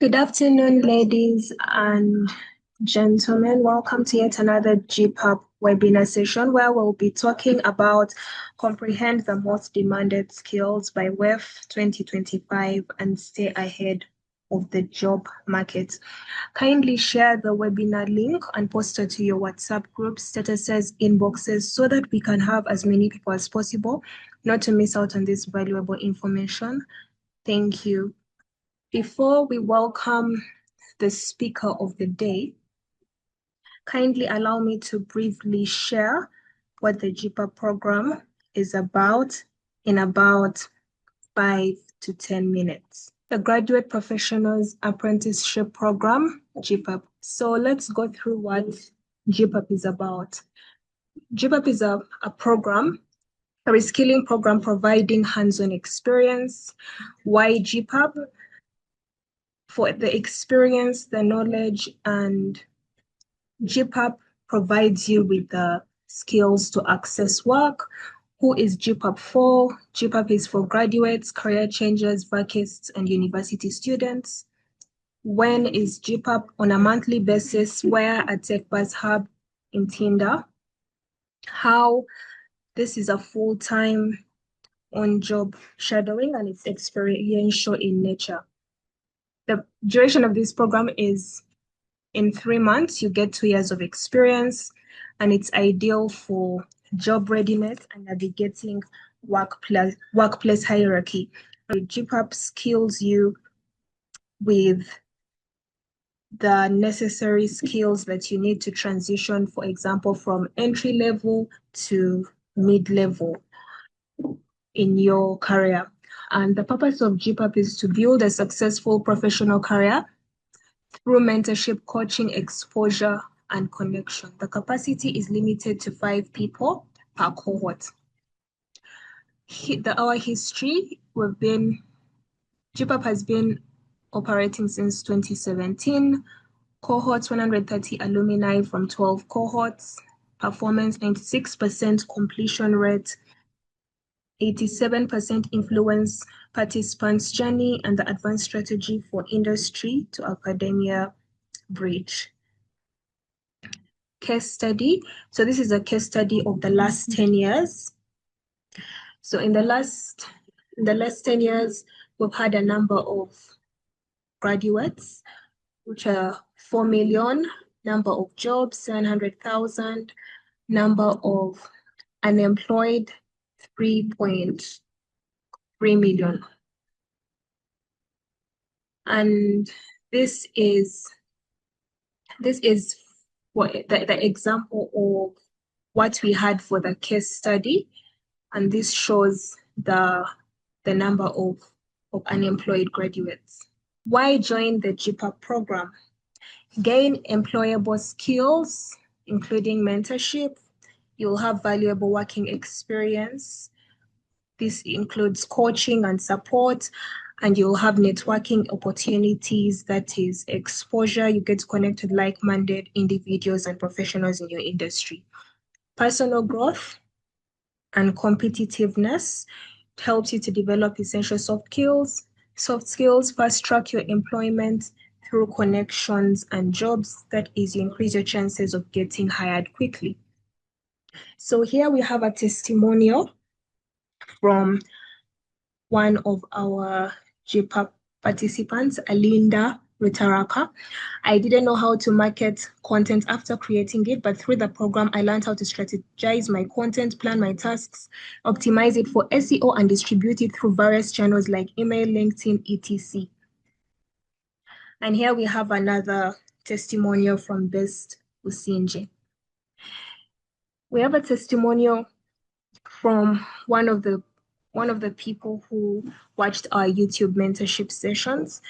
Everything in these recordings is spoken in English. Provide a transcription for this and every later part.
Good afternoon, ladies and gentlemen. Welcome to yet another GPUB webinar session where we'll be talking about comprehend the most demanded skills by WEF 2025 and stay ahead of the job market. Kindly share the webinar link and post it to your WhatsApp group, statuses, inboxes, so that we can have as many people as possible not to miss out on this valuable information. Thank you. Before we welcome the speaker of the day, kindly allow me to briefly share what the GPUB program is about in about 5 to 10 minutes. The Graduate Professionals Apprenticeship Program, GPUB. So let's go through what GPUB is about. GPUB is a program, a reskilling program providing hands-on experience. Why GPUB? For the experience, the knowledge, and GPUB provides you with the skills to access work. Who is GPUB for? GPUB is for graduates, career changers, vacates, and university students. When is GPUB? On a monthly basis, where at TechBuzz Hub in Tinder. How? This is a full-time on-job shadowing and it's experiential in nature. The duration of this program is in 3 months, you get 2 years of experience, and it's ideal for job readiness and navigating workplace hierarchy. GPUB skills you with the necessary skills that you need to transition, for example, from entry level to mid-level in your career. And the purpose of GPUB is to build a successful professional career through mentorship, coaching, exposure, and connection. The capacity is limited to 5 people per cohort. Our history, GPUB has been operating since 2017. Cohorts, 130 alumni from 12 cohorts. Performance, 96% completion rate, 87% influence participants' journey, and the advanced strategy for industry to academia bridge. Case study. So this is a case study of the last 10 years. So in the last 10 years, we've had a number of graduates, which are 4 million, number of jobs, 700,000, number of unemployed, 3.3 million. And this is what the example of what we had for the case study, and this shows the number of unemployed graduates. Why join the GPUB program? Gain employable skills, including mentorship. You'll have valuable working experience. This includes coaching and support, and you'll have networking opportunities, that is exposure. You get to connect with like-minded individuals and professionals in your industry. Personal growth and competitiveness helps you to develop essential soft skills, fast track your employment through connections and jobs. That is, you increase your chances of getting hired quickly. So here we have a testimonial from one of our GPUB participants, Alinda Rutaraka. I didn't know how to market content after creating it, but through the program, I learned how to strategize my content, plan my tasks, optimize it for SEO, and distribute it through various channels like email, LinkedIn, etc. And here we have another testimonial from Best Usinje. We have a testimonial from one of the people who watched our YouTube mentorship sessions.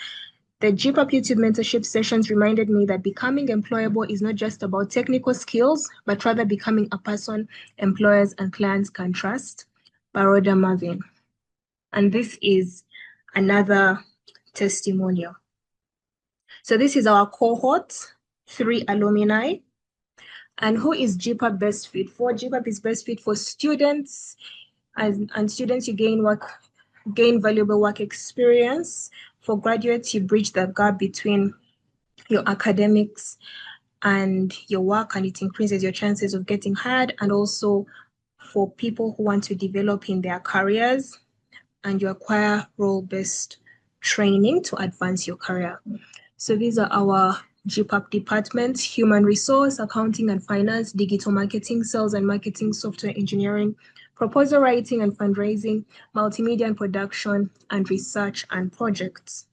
The GPUB YouTube mentorship sessions reminded me that becoming employable is not just about technical skills, but rather becoming a person employers and clients can trust. Baroda Marvin. And this is another testimonial. So this is our cohort, 3 alumni. And who is GPUB best fit for? GPUB is best fit for students, and students, you gain valuable work experience. For graduates, you bridge the gap between your academics and your work, and it increases your chances of getting hired. And also for people who want to develop in their careers, and you acquire role-based training to advance your career. So these are our GPAP departments: human resource, accounting and finance, digital marketing, sales and marketing, software engineering, proposal writing and fundraising, multimedia and production, and research and projects.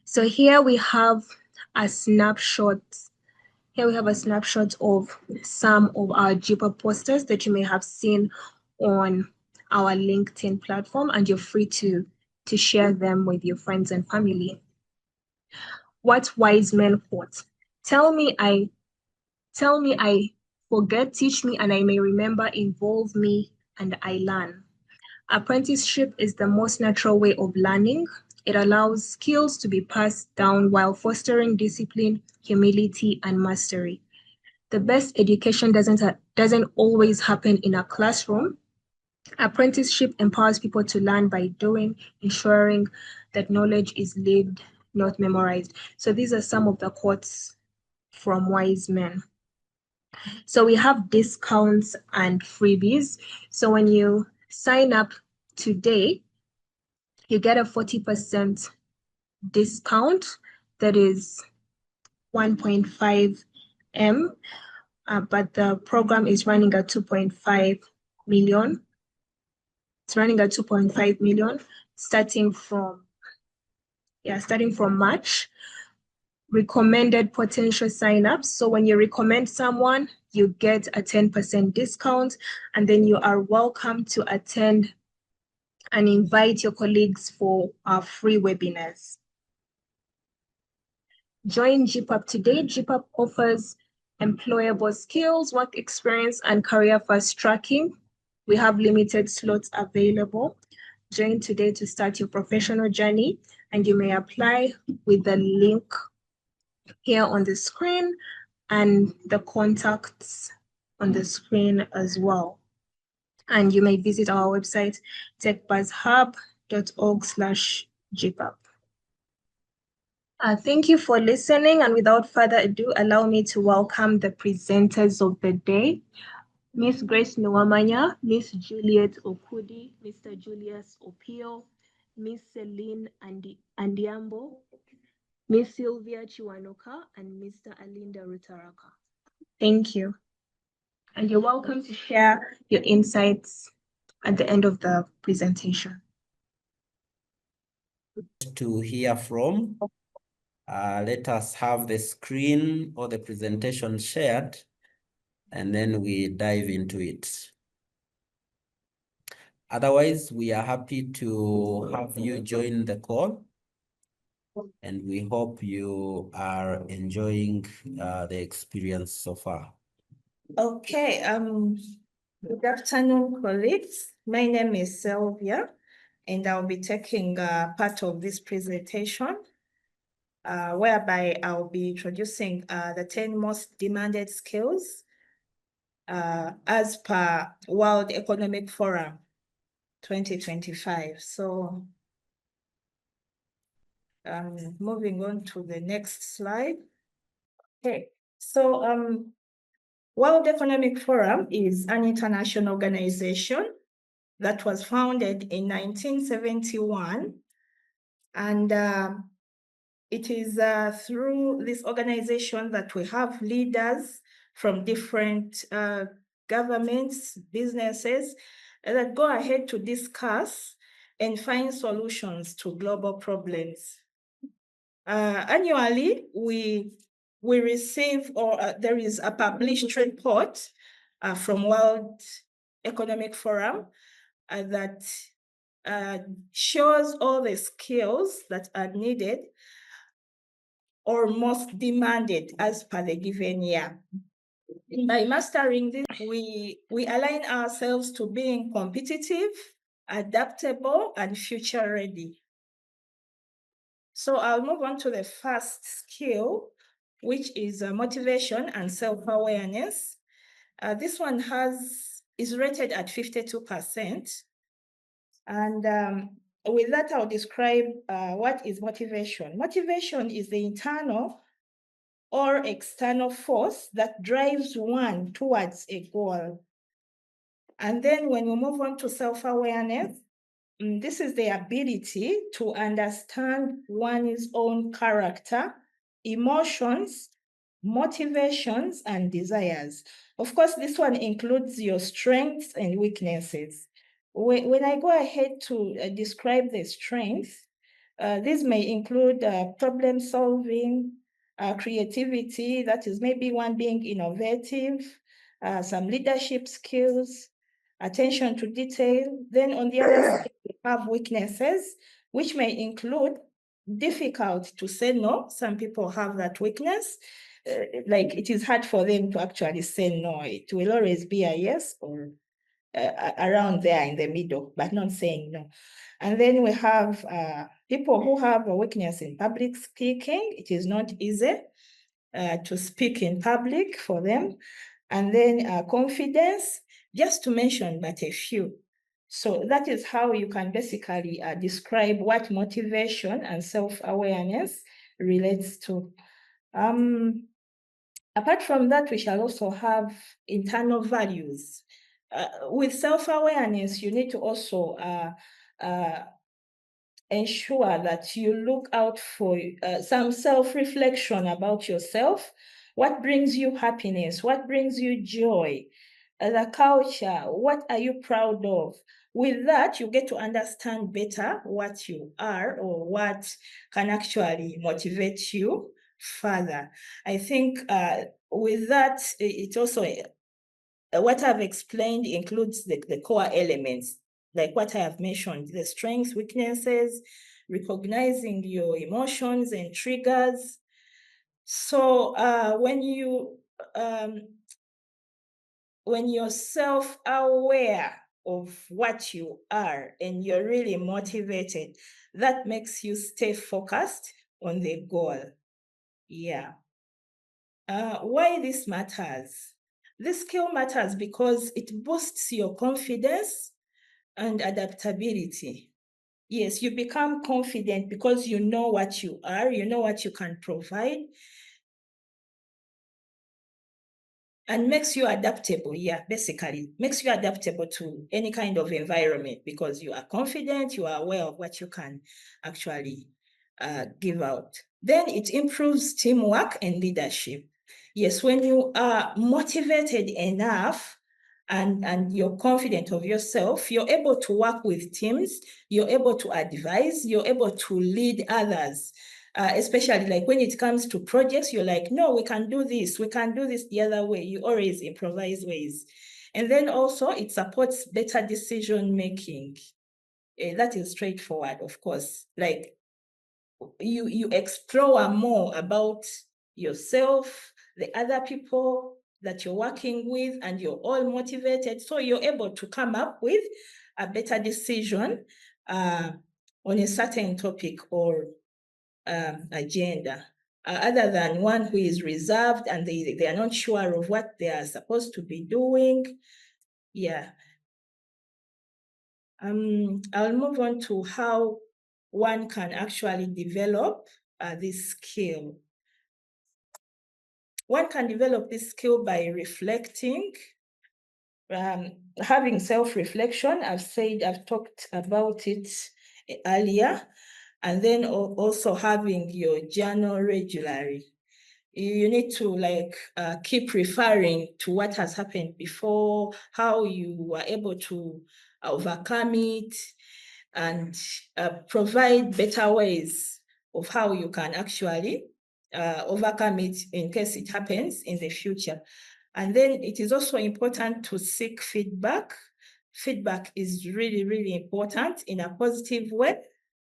So here we have a snapshot. Here we have a snapshot of some of our GPAP posters that you may have seen on our LinkedIn platform, and you're free to share them with your friends and family. What wise men quote? Tell me I forget, teach me and I may remember, involve me and I learn. Apprenticeship is the most natural way of learning. It allows skills to be passed down while fostering discipline, humility, and mastery. The best education doesn't always happen in a classroom. Apprenticeship empowers people to learn by doing, ensuring that knowledge is lived, not memorized. So these are some of the quotes from wise men. So we have discounts and freebies. So when you sign up today, you get a 40% discount, that is 1.5 M, but the program is running at 2.5 million. It's running at 2.5 million starting from March. Recommended potential signups. So when you recommend someone, you get a 10% discount, and then you are welcome to attend and invite your colleagues for our free webinars. Join GPAP today. GPAP offers employable skills, work experience, and career fast tracking. We have limited slots available. Join today to start your professional journey, and you may apply with the link here on the screen and the contacts on the screen as well. And you may visit our website, techbuzzhub.org/GPAP. Thank you for listening, and without further ado, allow me to welcome the presenters of the day: Miss Grace Nwamanya, Miss Juliet Okudi, Mr. Julius Opio, Miss Celine Andiambo, Miss Sylvia Chiwanoka, and Mr. Alinda Rutaraka. Thank you. And you're welcome to share your insights at the end of the presentation. To hear from, let us have the screen or the presentation shared, and then we dive into it. Otherwise, we are happy to have you join the call, and we hope you are enjoying the experience so far. Okay, good afternoon, colleagues. My name is Sylvia, and I'll be taking part of this presentation, whereby I'll be introducing the 10 most demanded skills as per World Economic Forum 2025. So moving on to the next slide. Okay, so World Economic Forum is an international organization that was founded in 1971. And it is through this organization that we have leaders from different governments, businesses, that go ahead to discuss and find solutions to global problems. Annually, we receive, or there is a published report from World Economic Forum that shows all the skills that are needed or most demanded as per the given year. By mastering this, we align ourselves to being competitive, adaptable, and future ready. So I'll move on to the first skill, which is motivation and self-awareness. This one is rated at 52%. And with that, I'll describe what is motivation. Motivation is the internal or external force that drives one towards a goal. And then when we move on to self-awareness, this is the ability to understand one's own character, emotions, motivations, and desires. Of course, this one includes your strengths and weaknesses. When I go ahead to describe the strengths, these may include problem solving, creativity, that is maybe one being innovative, some leadership skills, attention to detail. Then on the other side, we have weaknesses, which may include difficult to say no. Some people have that weakness. Like it is hard for them to actually say no. It will always be a yes or around there in the middle, but not saying no. And then we have people who have a weakness in public speaking. It is not easy to speak in public for them. And then confidence, just to mention but a few. So that is how you can basically describe what motivation and self-awareness relates to. Apart from that, we shall also have internal values. With self-awareness, you need to also ensure that you look out for some self-reflection about yourself. What brings you happiness? What brings you joy? The culture, what are you proud of? With that, you get to understand better what you are or what can actually motivate you further. I think with that, it also, what I've explained includes the core elements, like what I have mentioned, the strengths, weaknesses, recognizing your emotions and triggers. So when you're self-aware of what you are and you're really motivated, that makes you stay focused on the goal. Yeah. Why this matters? This skill matters because it boosts your confidence and adaptability. Yes, you become confident because you know what you are, you know what you can provide, and makes you adaptable. Yeah, basically makes you adaptable to any kind of environment because you are confident, you are aware of what you can actually give out. Then it improves teamwork and leadership. Yes, when you are motivated enough and you're confident of yourself, you're able to work with teams, you're able to advise, you're able to lead others. Especially like when it comes to projects, you're like, no, we can do this the other way. You always improvise ways. And then also it supports better decision making. That is straightforward, of course. Like you explore more about yourself, the other people that you're working with, and you're all motivated. So you're able to come up with a better decision on a certain topic or agenda, other than one who is reserved and they are not sure of what they are supposed to be doing. Yeah. I'll move on to how one can actually develop this skill. One can develop this skill by reflecting, having self-reflection. I've talked about it earlier. And then also having your journal regularly. You need to keep referring to what has happened before, how you were able to overcome it, and provide better ways of how you can actually overcome it in case it happens in the future. And then it is also important to seek feedback. Feedback is really, really important in a positive way.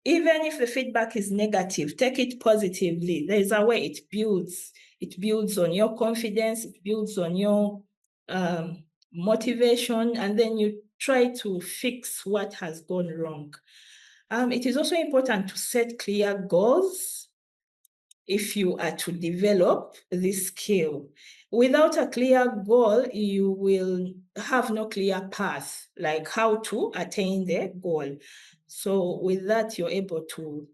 Even if the feedback is negative, take it positively. There is a way it builds. It builds on your confidence, it builds on your motivation, and then you try to fix what has gone wrong. It is also important to set clear goals. if you are to develop this skill. Without a clear goal, you will have no clear path, like how to attain the goal. So with that, you're able to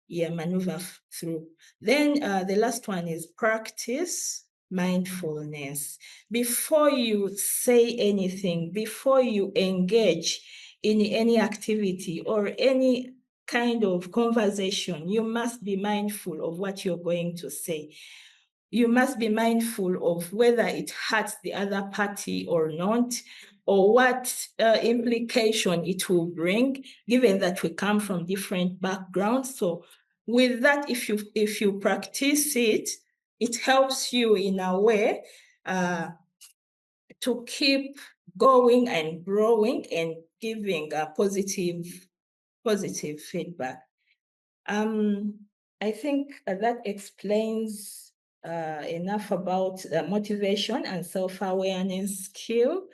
maneuver through. Then the last one is practice mindfulness. Before you say anything, before you engage in any activity or any kind of conversation, you must be mindful of what you're going to say. You must be mindful of whether it hurts the other party or not, or what implication it will bring, given that we come from different backgrounds. So with that, if you practice it, it helps you in a way to keep going and growing and giving a positive feedback. I think that explains enough about motivation and self-awareness skill.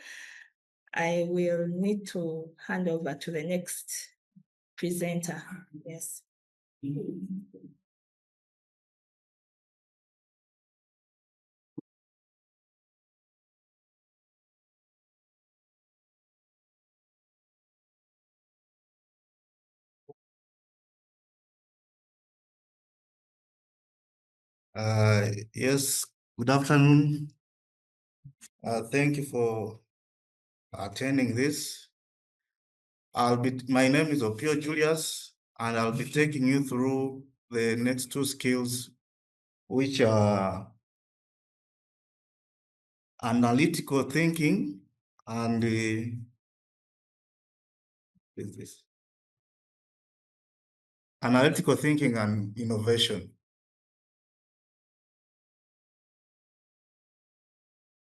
I will need to hand over to the next presenter. Yes. Yes, good afternoon. Thank you for attending this. My name is Opio Julius, and I'll be taking you through the next two skills, which are analytical thinking and analytical thinking and innovation.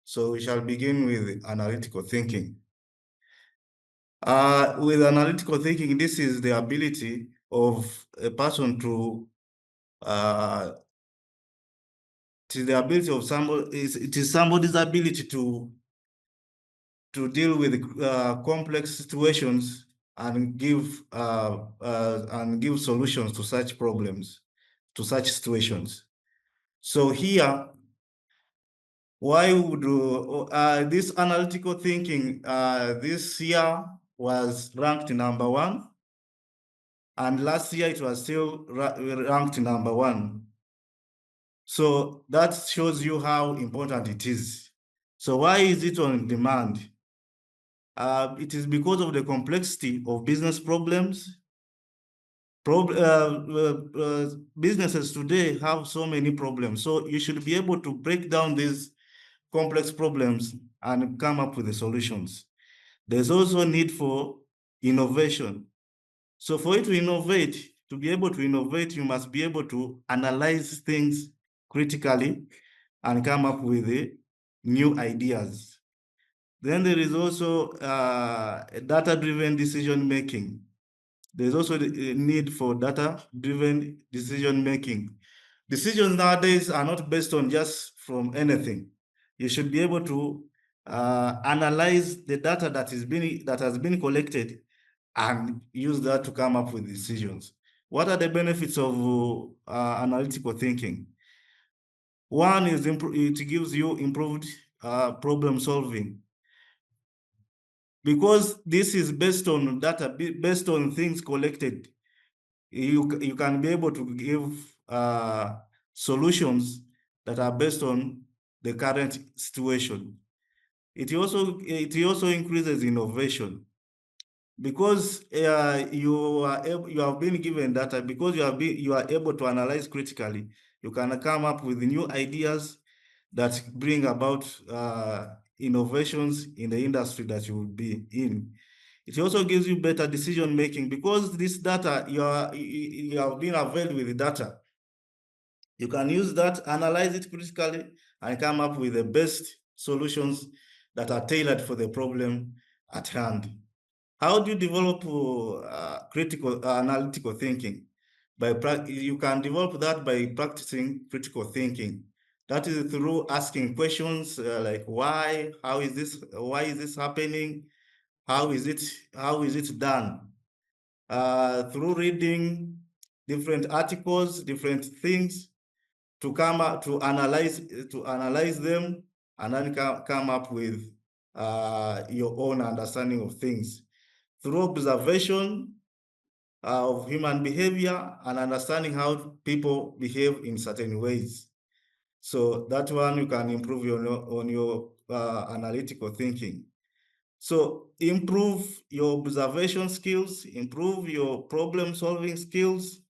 So we shall begin with analytical thinking. With analytical thinking, this is the ability of a person to it is the ability of somebody. It is somebody's ability to deal with complex situations and give solutions to such problems, to such situations. So here, why would this analytical thinking this year was ranked number 1, and last year it was still ranked number 1. So that shows you how important it is. So why is it on demand? It is because of the complexity of business problems. Businesses today have so many problems. So you should be able to break down these complex problems and come up with the solutions. There's also a need for innovation. So for you to innovate, to be able to innovate, you must be able to analyze things critically and come up with new ideas. Then there is also data-driven decision-making. There's also the need for data-driven decision-making. Decisions nowadays are not based on just from anything. You should be able to analyze the data that has been collected and use that to come up with decisions. What are the benefits of analytical thinking? One is it gives you improved problem solving. Because this is based on data, based on things collected, you can be able to give solutions that are based on the current situation. It also increases innovation, because you have been given data, because you are able to analyze critically. You can come up with new ideas that bring about innovations in the industry that you will be in. It also gives you better decision making, because this data, you have been availed with the data. You can use that, analyze it critically, and come up with the best solutions that are tailored for the problem at hand. How do you develop critical analytical thinking? You can develop that by practicing critical thinking. That is through asking questions like why, why is this happening? How is it done? Through reading different articles, different things, to come up to analyze them, and then come up with your own understanding of things through observation of human behavior and understanding how people behave in certain ways. So that one you can improve on your analytical thinking. So improve your observation skills, improve your problem-solving skills.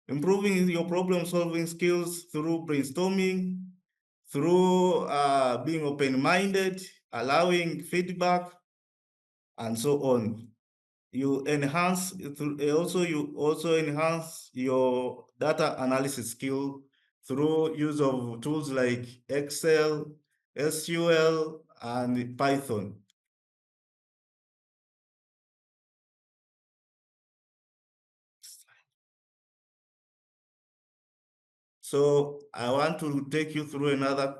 Improving your problem-solving skills through brainstorming, through being open-minded, allowing feedback, and so on. You also enhance your data analysis skill through use of tools like Excel, SQL, and Python. So I want to take you through another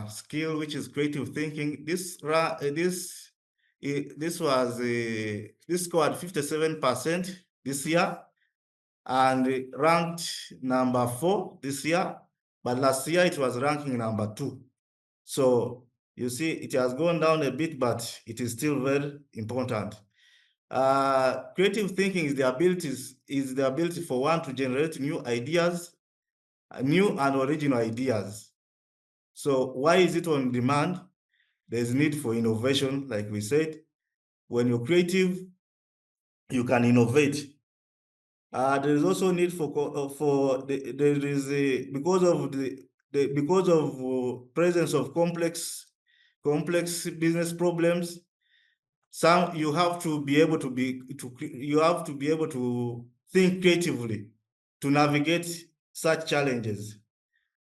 skill, which is creative thinking. This scored 57% this year, and it ranked number 4 this year. But last year it was ranking number 2. So you see, it has gone down a bit, but it is still very important. Creative thinking is the ability for one to generate new ideas, new and original ideas. So why is it on demand? There's need for innovation, like we said. When you're creative, you can innovate. There is also need because of presence of complex business problems. You have to be able to think creatively to navigate such challenges.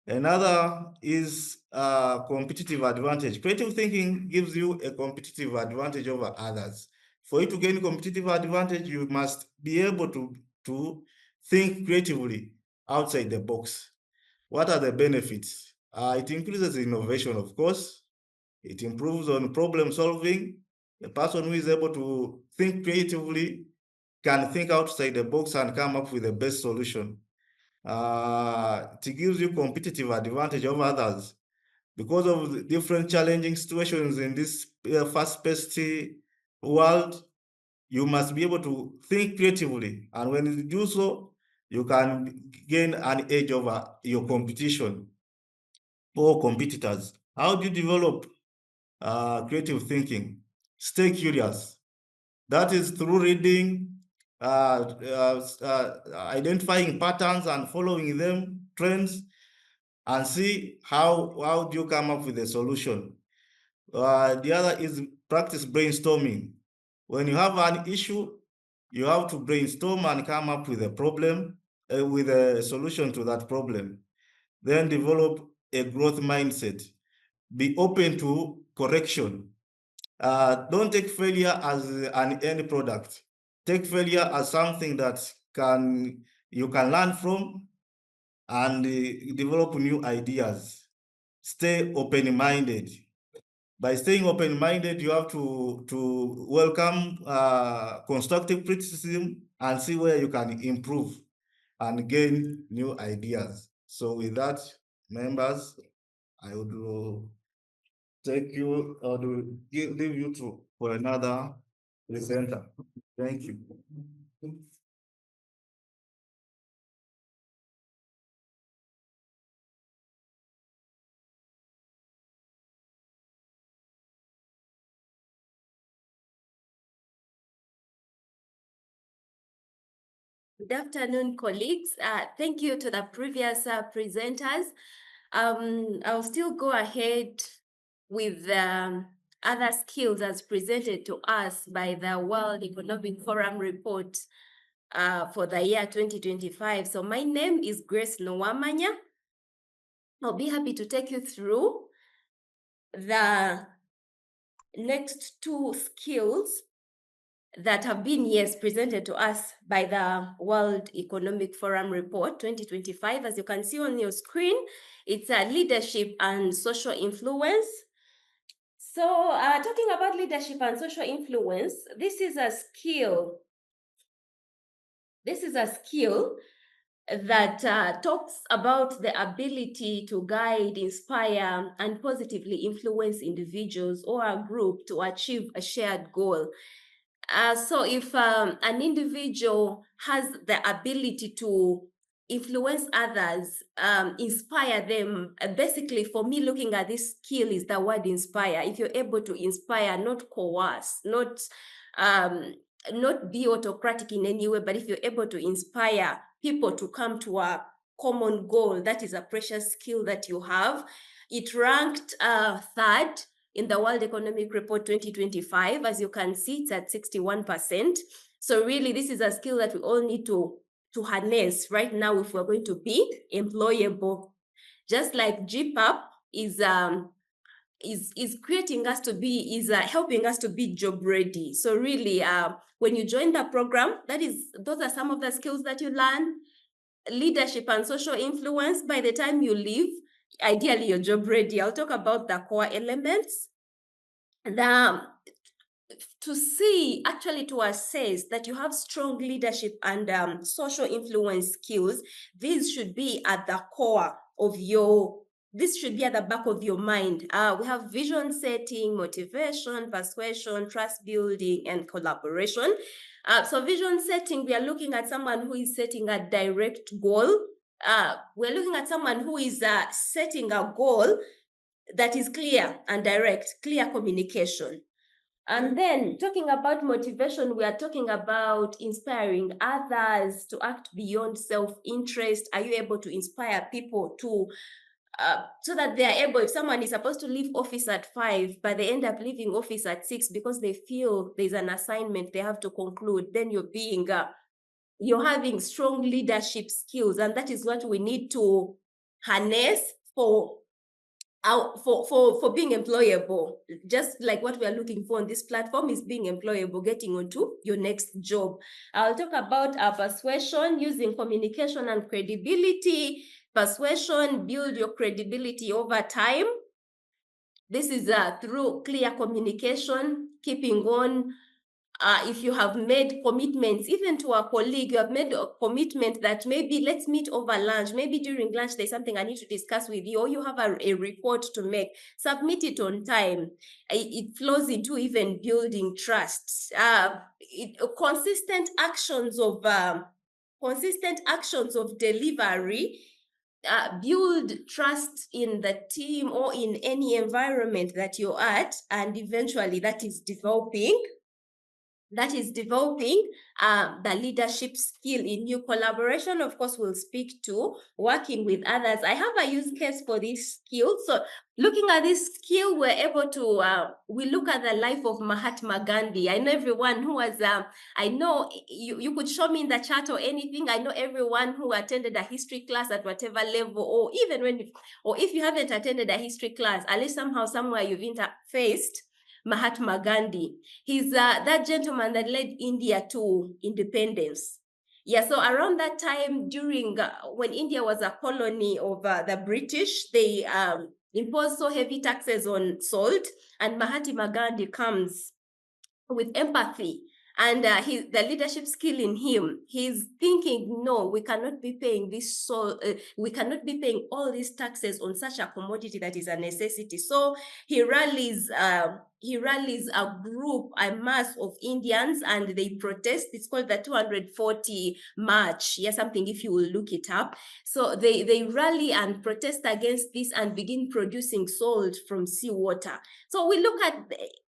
Another is competitive advantage. Creative thinking gives you a competitive advantage over others. For you to gain competitive advantage, you must be able to think creatively outside the box. What are the benefits? It increases innovation, of course. It improves on problem solving. A person who is able to think creatively can think outside the box and come up with the best solution. It gives you competitive advantage over others because of the different challenging situations in this fast-paced world. You must be able to think creatively, and when you do so, you can gain an edge over your competition or competitors. How do you develop creative thinking? Stay curious. That is through reading, identifying patterns and following them, trends, and see how do you come up with a solution. The other is practice brainstorming. When you have an issue, you have to brainstorm and come up with a problem, with a solution to that problem. Then develop a growth mindset. Be open to correction. Don't take failure as an end product. Take failure as something that you can learn from and develop new ideas. Stay open-minded. By staying open-minded, you have to welcome constructive criticism and see where you can improve and gain new ideas. So with that, members, I would take you or leave you for another presenter. Thank you. Good afternoon, colleagues. Thank you to the previous presenters. I'll still go ahead with other skills as presented to us by the World Economic Forum report for the year 2025. So my name is Grace Nwamanya. I'll be happy to take you through the next 2 skills that have been, presented to us by the World Economic Forum report 2025. As you can see on your screen, it's leadership and social influence. So talking about leadership and social influence, this is a skill that talks about the ability to guide, inspire, and positively influence individuals or a group to achieve a shared goal. So if an individual has the ability to influence others, inspire them, basically for me, looking at this skill is the word inspire. If you're able to inspire, not coerce, not be autocratic in any way, but if you're able to inspire people to come to a common goal, that is a precious skill that you have. It ranked third in the World Economic Report 2025. As you can see, it's at 61%. So really, this is a skill that we all need to harness right now if we're going to be employable. Just like GPAP is creating us to be, helping us to be job ready. So really, when you join the program, those are some of the skills that you learn. Leadership and social influence. By the time you leave, ideally you're job ready. I'll talk about the core elements. To assess that you have strong leadership and social influence skills, these should be at the core of this should be at the back of your mind. We have vision setting, motivation, persuasion, trust building, and collaboration. So vision setting, we are looking at someone who is setting a direct goal. We're looking at someone who is setting a goal that is clear and direct, clear communication. And then talking about motivation, we are talking about inspiring others to act beyond self-interest. Are you able to inspire people to so that they are able, if someone is supposed to leave office at 5, but they end up leaving office at 6 because they feel there's an assignment they have to conclude, then you're having strong leadership skills, and that is what we need to harness for being employable. Just like what we are looking for on this platform is being employable, getting onto your next job. I'll talk about persuasion, using communication and credibility. Persuasion, build your credibility over time. This is through clear communication, keeping on. If you have made commitments, even to a colleague, you have made a commitment that maybe let's meet over lunch, maybe during lunch there's something I need to discuss with you, or you have a report to make, submit it on time. It flows into even building trust. Consistent actions of delivery build trust in the team or in any environment that you're at, and eventually that is developing the leadership skill. In new collaboration, of course, we'll speak to working with others. I have a use case for this skill. So looking at this skill, we're able to, we look at the life of Mahatma Gandhi. I know everyone who was, I know you could show me in the chat or anything. I know everyone who attended a history class at whatever level, or even if you haven't attended a history class, at least somehow, somewhere you've interfaced Mahatma Gandhi. He's that gentleman that led India to independence. Yeah, so around that time, during when India was a colony of the British, they imposed so heavy taxes on salt, and Mahatma Gandhi comes with empathy and the leadership skill in him. He's thinking, no, we cannot be paying this, we cannot be paying all these taxes on such a commodity that is a necessity. So he rallies a group, a mass of Indians, and they protest. It's called the 240 March. Yeah, something if you will look it up. So they rally and protest against this and begin producing salt from seawater. So we look at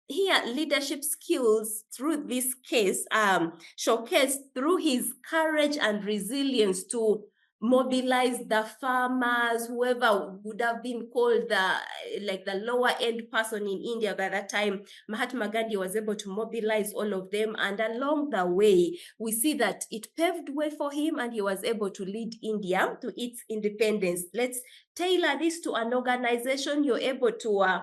here leadership skills through this case, showcased through his courage and resilience to mobilize the farmers, whoever would have been called the lower end person in India by that time. Mahatma Gandhi was able to mobilize all of them, and along the way we see that it paved way for him, and he was able to lead India to its independence. Let's tailor this to an organization. You're able to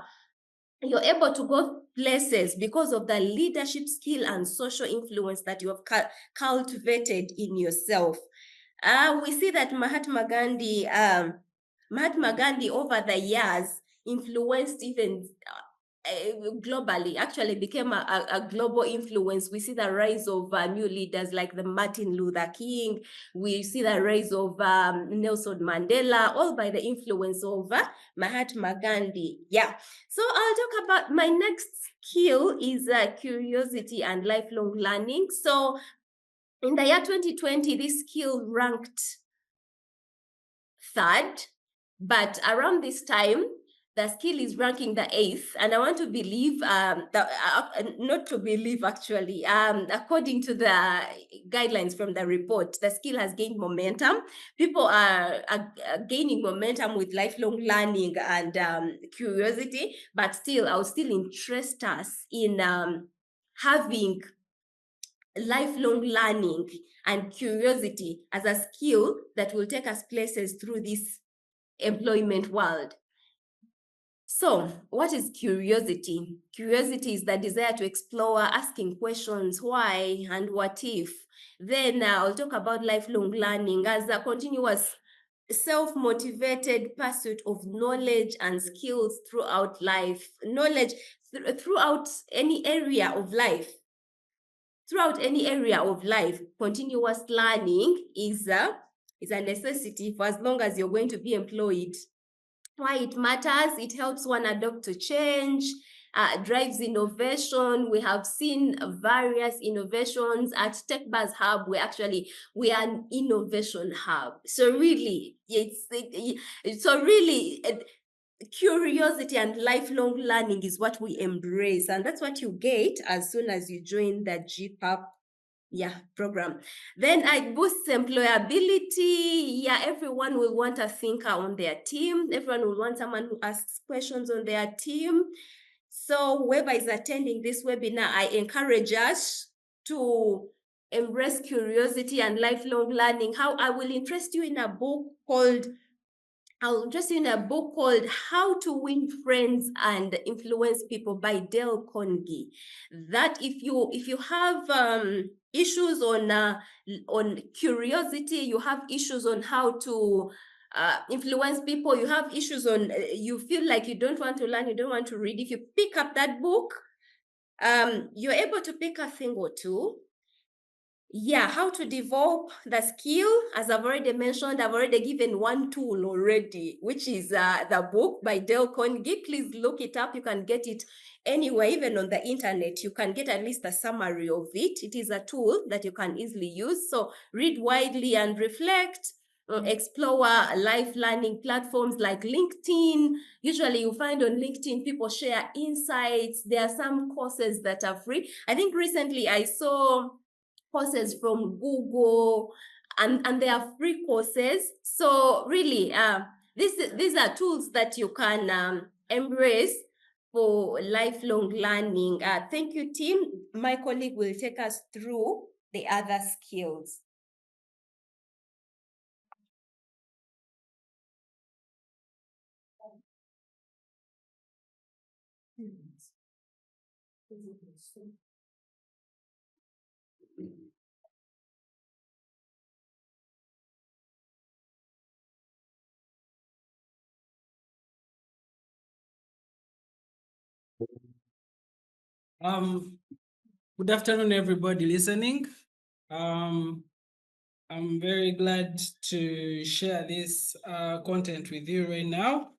go places because of the leadership skill and social influence that you have cultivated in yourself. We see that Mahatma Gandhi over the years influenced even globally, actually became a global influence. We see the rise of new leaders like the Martin Luther King. We see the rise of Nelson Mandela, all by the influence of Mahatma Gandhi. Yeah. So I'll talk about my next skill is curiosity and lifelong learning. So in the year 2020, this skill ranked third, but around this time, the skill is ranking the 8th, and I want to believe not to believe actually, according to the guidelines from the report, the skill has gained momentum. People are gaining momentum with lifelong learning and curiosity, but still, I would still interest us in having lifelong learning and curiosity as a skill that will take us places through this employment world. So, what is curiosity? Curiosity is the desire to explore, asking questions, why and what if. Then I'll talk about lifelong learning as a continuous self-motivated pursuit of knowledge and skills throughout life, knowledge throughout any area of life. Throughout any area of life, continuous learning is a necessity for as long as you're going to be employed. Why it matters? It helps one adapt to change, drives innovation. We have seen various innovations at TechBuzz Hub. We are an innovation hub. So really, curiosity and lifelong learning is what we embrace, and that's what you get as soon as you join the GPAP program. Then it boosts employability. Everyone will want a thinker on their team. Everyone will want someone who asks questions on their team. So whoever is attending this webinar, I encourage us to embrace curiosity and lifelong learning. How I will interest you in a book called How to Win Friends and Influence People by Dale Carnegie. That if you have issues on curiosity, you have issues on how to influence people, you have issues on you feel like you don't want to learn, you don't want to read, if you pick up that book, you're able to pick a thing or two. How to develop the skill, as I've already mentioned, I've already given one tool already, which is the book by Dale Carnegie. Please look it up. You can get it anywhere, even on the internet. You can get at least a summary of it. It is a tool that you can easily use. So read widely and reflect. Explore life learning platforms like LinkedIn. Usually you find on LinkedIn people share insights. There are some courses that are free. I think recently I saw courses from Google, and they are free courses. So really, these are tools that you can embrace for lifelong learning. Thank you, team. My colleague will take us through the other skills. Good afternoon, everybody listening. I'm very glad to share this content with you right now.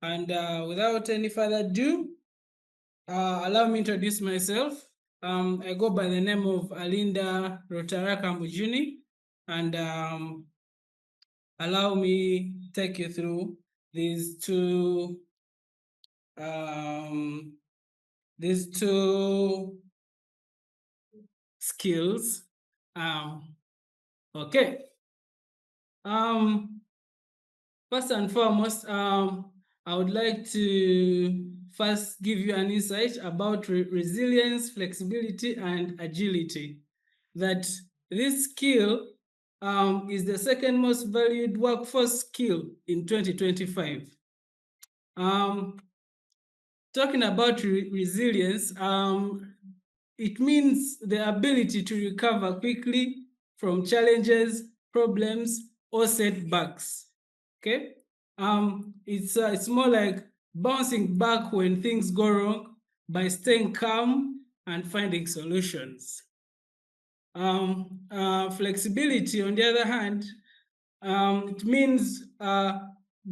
And without any further ado, allow me to introduce myself. I go by the name of Alinda Rotaraka Mujuni, and allow me take you through these two skills. Okay. First and foremost, I would like to first give you an insight about resilience, flexibility, and agility. That this skill is the second most valued workforce skill in 2025. Talking about resilience, it means the ability to recover quickly from challenges, problems, or setbacks. Okay, it's more like bouncing back when things go wrong by staying calm and finding solutions. Flexibility, on the other hand, it means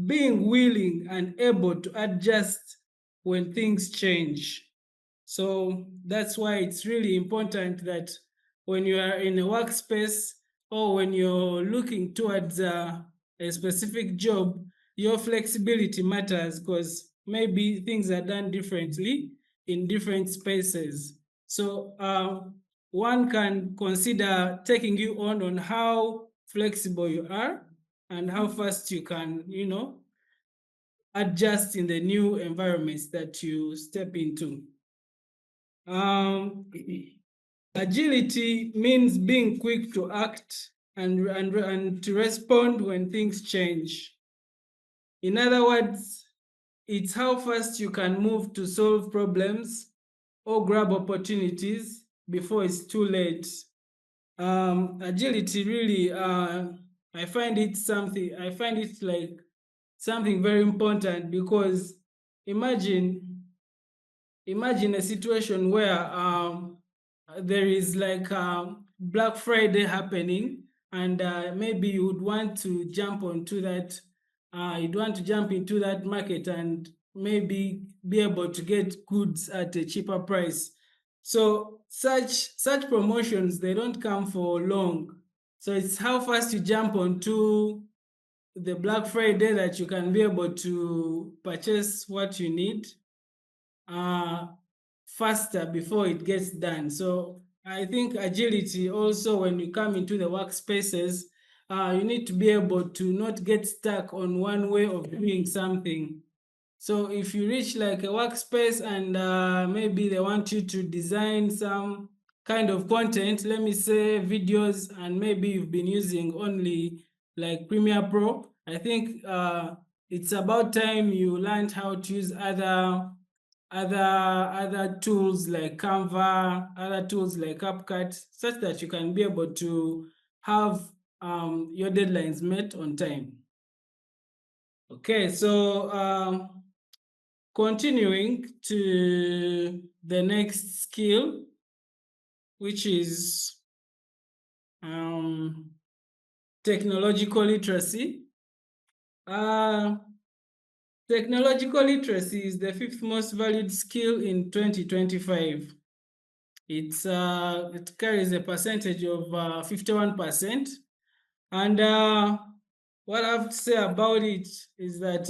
being willing and able to adjust when things change. So that's why it's really important that when you are in a workspace or when you're looking towards a specific job, your flexibility matters, because maybe things are done differently in different spaces. So one can consider taking you on how flexible you are and how fast you can, adjust in the new environments that you step into. Agility means being quick to act and to respond when things change. In other words, it's how fast you can move to solve problems or grab opportunities before it's too late. Agility really, I find it like something very important, because imagine a situation where there is like Black Friday happening, and maybe you would want to jump onto that, you'd want to jump into that market and maybe be able to get goods at a cheaper price. So such promotions, they don't come for long. So it's how fast you jump onto the Black Friday that you can be able to purchase what you need faster before it gets done. So I think agility also, when you come into the workspaces, you need to be able to not get stuck on one way of doing something. So if you reach like a workspace and maybe they want you to design some kind of content, let me say videos, and maybe you've been using only like Premiere Pro, I think it's about time you learned how to use other tools like Canva, other tools like CapCut, such that you can be able to have your deadlines met on time. Okay, so continuing to the next skill, which is technological literacy. Technological literacy is the 5th most valued skill in 2025. It carries a percentage of 51%. And what I have to say about it is that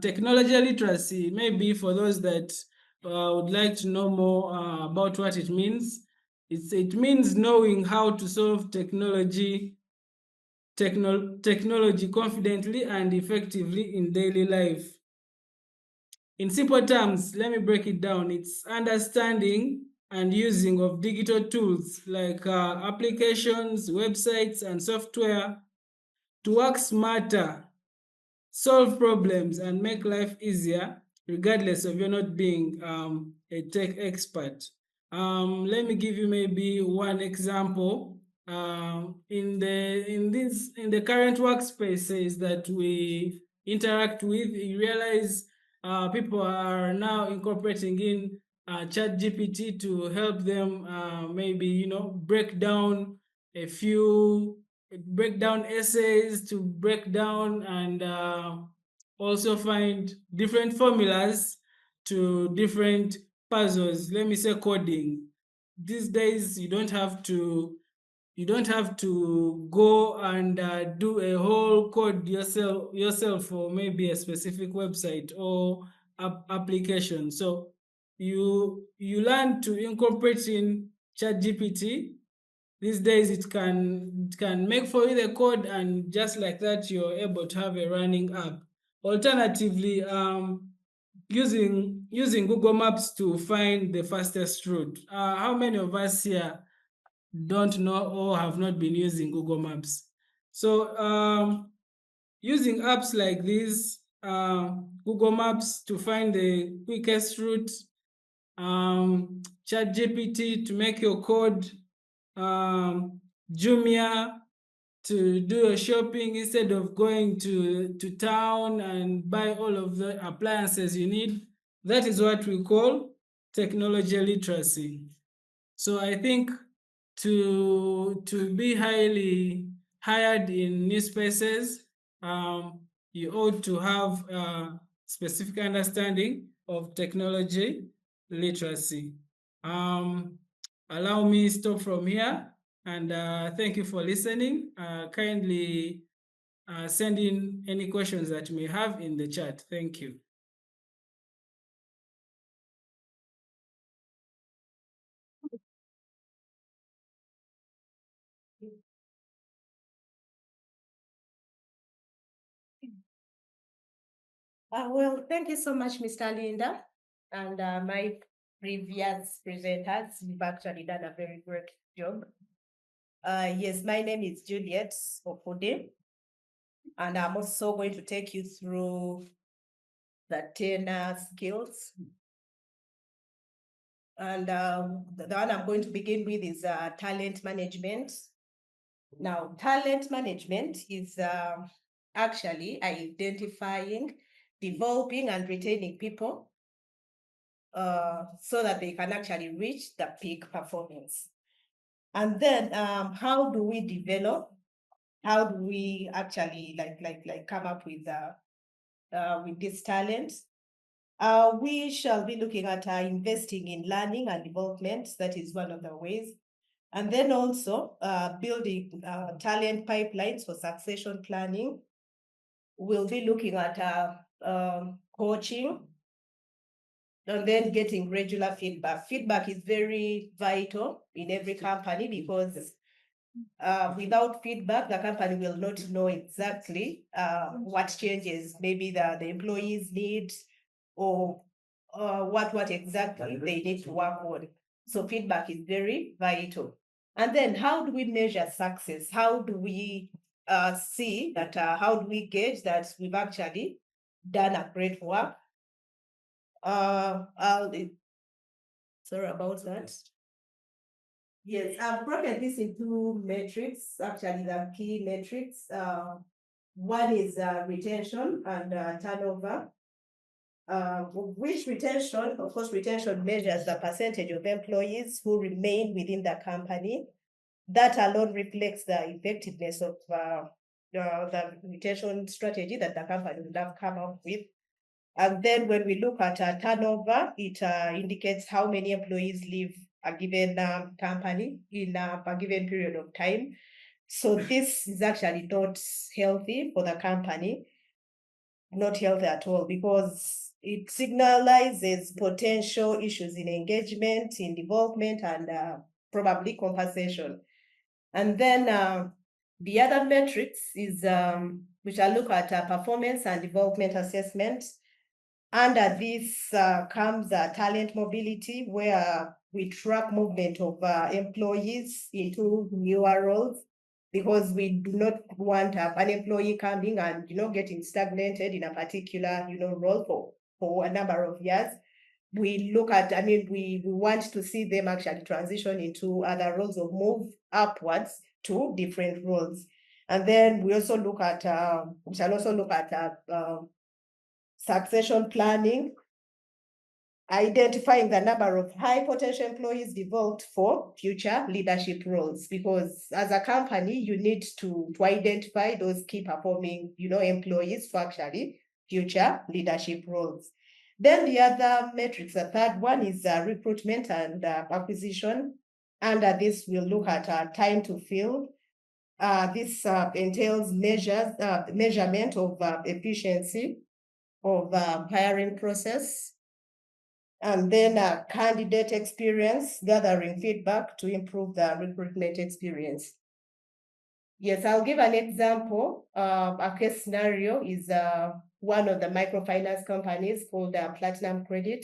technology literacy, maybe for those that would like to know more about what it means, it means knowing how to solve technology confidently and effectively in daily life. In simple terms, let me break it down. It's understanding and using of digital tools like applications, websites, and software to work smarter, solve problems, and make life easier, regardless of you not being a tech expert. Let me give you maybe one example. In the current workspaces that we interact with, you realize people are now incorporating in ChatGPT to help them maybe break down essays, to break down and also find different formulas to different puzzles. Let me say coding. These days you don't have to go and do a whole code yourself for maybe a specific website or application. So you learn to incorporate in ChatGPT. These days it can make for you the code, and just like that you're able to have a running app. Alternatively, using Google Maps to find the fastest route. How many of us here don't know or have not been using Google Maps? So using apps like this, Google Maps to find the quickest route, ChatGPT to make your code, Jumia to do your shopping instead of going to town and buy all of the appliances you need. That is what we call technology literacy. So I think to be highly hired in new spaces, you ought to have a specific understanding of technology literacy. Allow me stop from here, and thank you for listening. Kindly send in any questions that you may have in the chat. Thank you. Well, thank you so much, Mr. Linda. And my previous presenters, you've actually done a very great job. Yes, my name is Juliet Okude, and I'm also going to take you through the 10 skills. And the one I'm going to begin with is talent management. Now, talent management is actually identifying, developing, and retaining people so that they can actually reach the peak performance. And then how do we develop? How do we actually come up with this talent? We shall be looking at investing in learning and development. That is one of the ways. And then also building talent pipelines for succession planning. We'll be looking at coaching, and then getting regular feedback. Feedback is very vital in every company because without feedback, the company will not know exactly what changes maybe the employees need, or what exactly they need to work on. So feedback is very vital. And then how do we measure success? How do we see that, how do we gauge that we've actually done a great work? Sorry about that. Yes, I've broken this into metrics, actually the key metrics. One is retention and turnover. Which retention, of course, retention measures the percentage of employees who remain within the company. That alone reflects the effectiveness of the retention strategy that the company would have come up with. And then when we look at turnover, it indicates how many employees leave a given company in a given period of time. So this is actually not healthy for the company, not healthy at all, because it signalizes potential issues in engagement, in development, and probably compensation. And then the other metrics is, which I look at performance and development assessment. Under this comes talent mobility, where we track movement of employees into newer roles, because we do not want an employee coming and getting stagnated in a particular role for a number of years. We look at, we want to see them actually transition into other roles or move upwards to different roles. And then we also look at, we shall also look at succession planning, identifying the number of high potential employees developed for future leadership roles, because as a company, you need to identify those key performing, employees for actually future leadership roles. Then the other metrics, the third one is recruitment and acquisition. Under this, we'll look at time to fill. This entails measurement of efficiency of hiring process, and then candidate experience, gathering feedback to improve the recruitment experience. Yes, I'll give an example. A case scenario is one of the microfinance companies called Platinum Credit.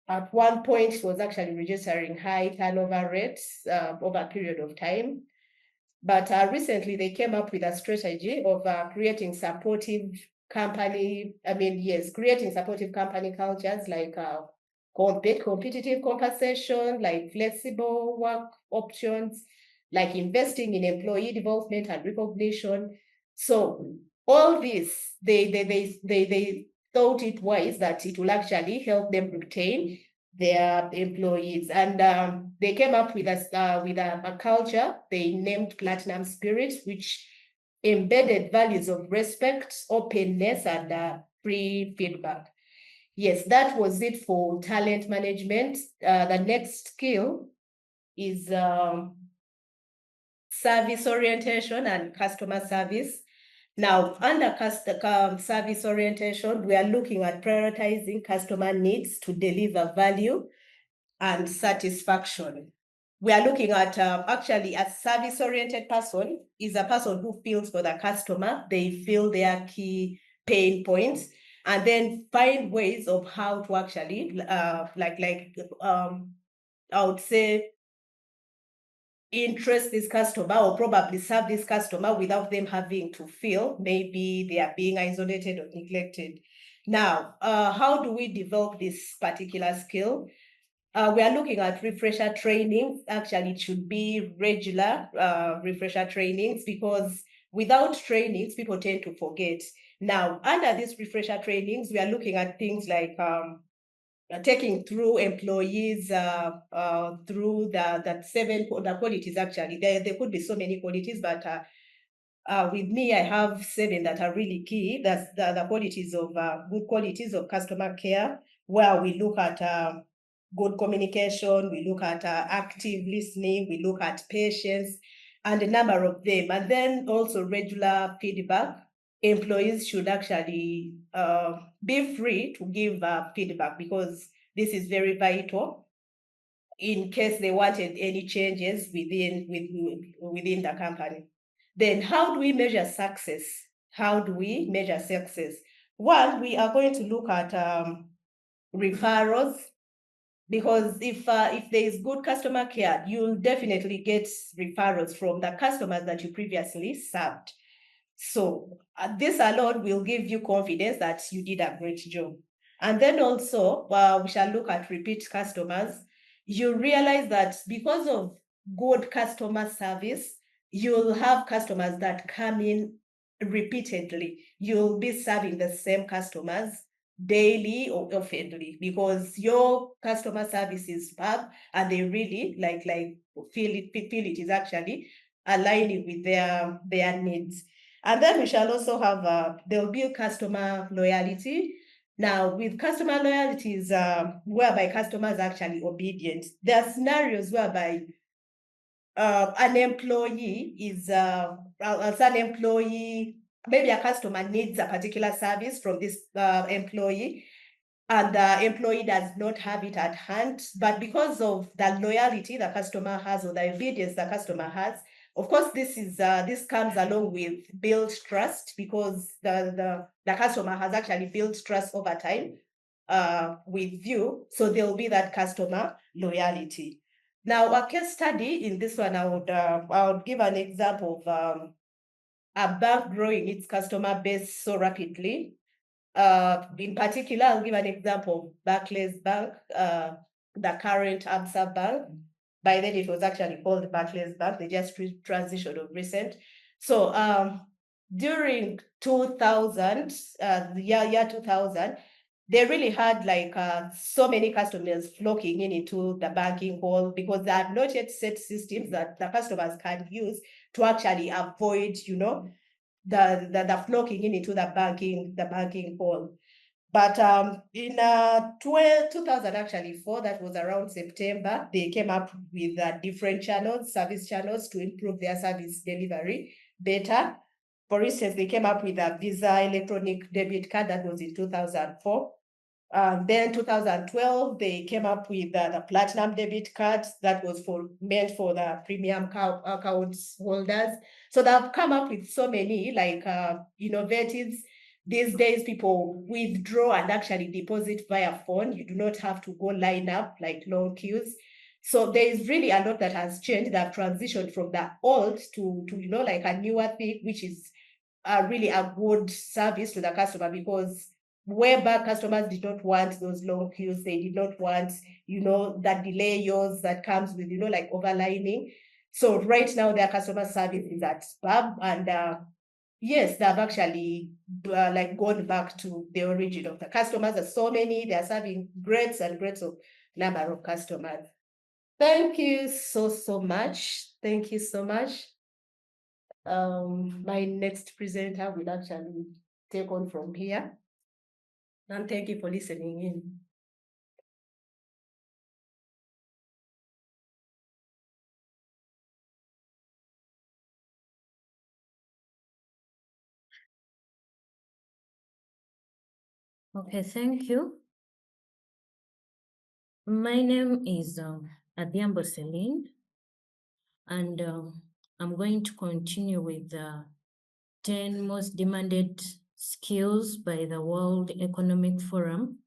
At one point, it was actually registering high turnover rates over a period of time. But recently, they came up with a strategy of creating supportive company, creating supportive company cultures, like competitive compensation, like flexible work options, like investing in employee development and recognition. So all this, they thought it wise that it will actually help them retain their employees. And they came up with a culture they named Platinum Spirit, which embedded values of respect, openness, and free feedback. Yes, that was it for talent management. The next skill is service orientation and customer service. Now, under service orientation, we are looking at prioritizing customer needs to deliver value and satisfaction. We are looking at actually a service-oriented person is a person who feels for the customer, they feel their key pain points, and then find ways of how to actually I would say interest this customer or probably serve this customer without them having to feel maybe they are being isolated or neglected. Now, how do we develop this particular skill? We are looking at refresher trainings. Actually, it should be regular refresher trainings, because without trainings, people tend to forget. Now, under these refresher trainings, we are looking at things like taking through employees through the qualities. Actually, there could be so many qualities, but with me, I have 7 that are really key. That's the qualities of good qualities of customer care, where we look at good communication, we look at active listening, we look at patience, and a number of them. And then also regular feedback. Employees should actually be free to give feedback, because this is very vital in case they wanted any changes within the company. Then how do we measure success? How do we measure success? One, we are going to look at referrals, because if there is good customer care, you'll definitely get referrals from the customers that you previously served. So this alone will give you confidence that you did a great job. And then also, we shall look at repeat customers. You realize that because of good customer service, you'll have customers that come in repeatedly. You'll be serving the same customers daily or oftenly, because your customer service is superb and they really feel it is actually aligning with their needs. And then we shall also have, there will be customer loyalty. Now, with customer loyalty is whereby customers are actually obedient. There are scenarios whereby an employee is, maybe a customer needs a particular service from this employee, and the employee does not have it at hand. But because of the loyalty the customer has, or the obedience the customer has, of course, this comes along with build trust, because the customer has actually built trust over time with you. So there will be that customer loyalty. Now, a case study in this one, I would give an example of a bank growing its customer base so rapidly. In particular, I'll give an example of Barclays Bank, the current Absa Bank. By then, it was actually called Barclays Bank. They just transitioned of recent. So during 2000, the year 2000, they really had so many customers flocking into the banking hall, because they had not yet set systems that the customers can use to actually avoid, the flocking into the banking hall. But in 2000, actually, that was around September, they came up with different service channels to improve their service delivery better. For instance, they came up with a Visa electronic debit card. That was in 2004. Then 2012, they came up with the platinum debit card that was meant for the premium account holders. So they've come up with so many innovatives. These days, people withdraw and actually deposit via phone. You do not have to go line up like long queues. So there is really a lot that has changed. That transitioned from the old to a newer thing, which is really a good service to the customer, because whereby customers did not want those long queues, they did not want, that delay that comes with, overlining. So right now their customer service is at superb, and yes, they've actually gone back to the origin of the customers. There's so many, they're serving grades and grades of number of customers. Thank you so much. Thank you so much. My next presenter will actually take on from here. And thank you for listening in. Okay, thank you. My name is Adhiambo Celine, and I'm going to continue with the 10 most demanded skills by the World Economic Forum.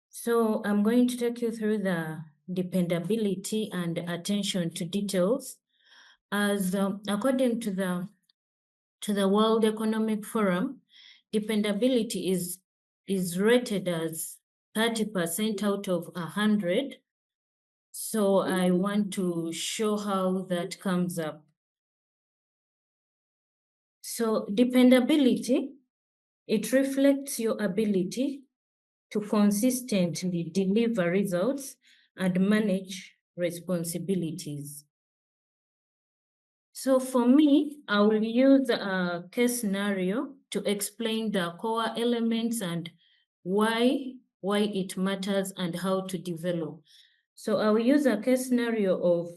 So I'm going to take you through the dependability and attention to details, as according to the World Economic Forum, dependability is rated as 30% out of 100. So I want to show how that comes up. So dependability, it reflects your ability to consistently deliver results and manage responsibilities. So for me, I will use a case scenario to explain the core elements and why it matters and how to develop. So I will use a case scenario of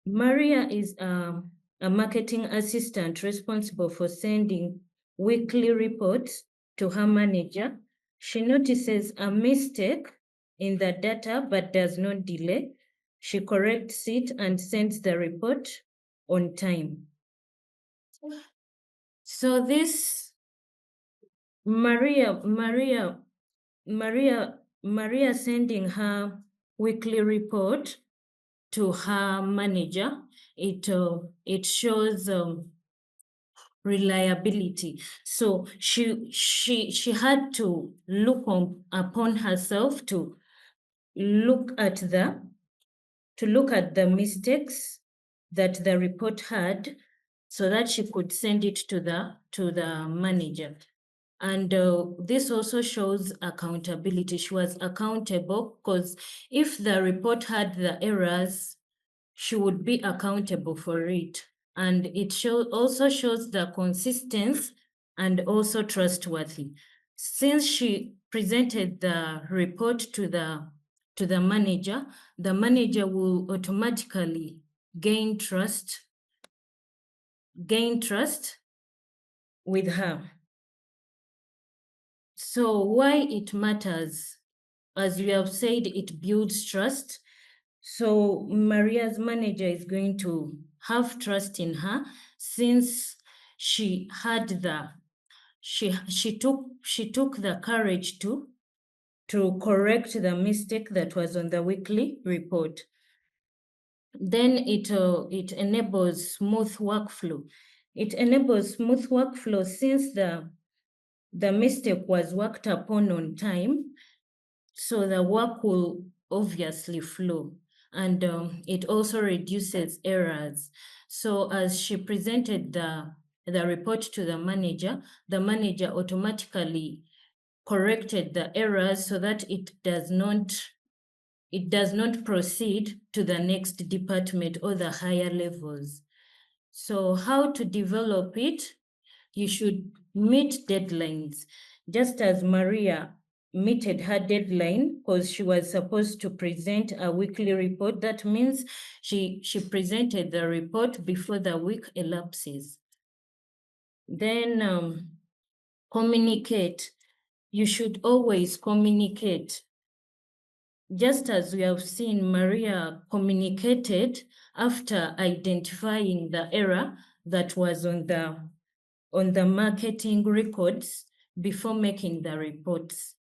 Maria is a marketing assistant responsible for sending weekly reports to her manager. She notices a mistake in the data but does not delay. She corrects it and sends the report on time. So this Maria sending her weekly report to her manager, it shows reliability. So she had to look upon herself to look at the mistakes that the report had, so that she could send it to the manager. And this also shows accountability. She was accountable, because if the report had the errors, she would be accountable for it. And it also shows the consistency and also trustworthy. Since she presented the report to the manager will automatically gain trust with her. So why it matters, as we have said, it builds trust. So Maria's manager is going to have trust in her, since she had she took the courage to correct the mistake that was on the weekly report. Then it enables smooth workflow. It enables smooth workflow since the mistake was worked upon on time, so the work will obviously flow. And it also reduces errors. So as she presented the report to the manager automatically corrected the errors, so that it does not proceed to the next department or the higher levels. So how to develop it? You should meet deadlines, just as Maria meted her deadline, because she was supposed to present a weekly report. That means she presented the report before the week elapses. Then communicate. You should always communicate. Just as we have seen, Maria communicated after identifying the error that was on the marketing records before making the reports.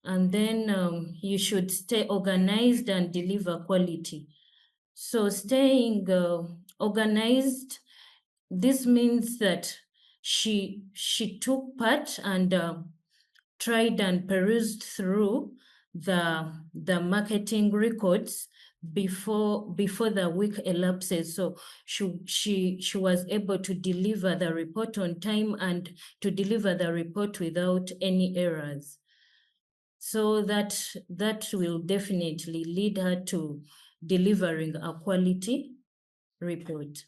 And then you should stay organized and deliver quality. So staying organized, this means that she took part and tried and perused through the marketing records before the week elapses. So she was able to deliver the report on time and to deliver the report without any errors. So that will definitely lead her to delivering a quality report.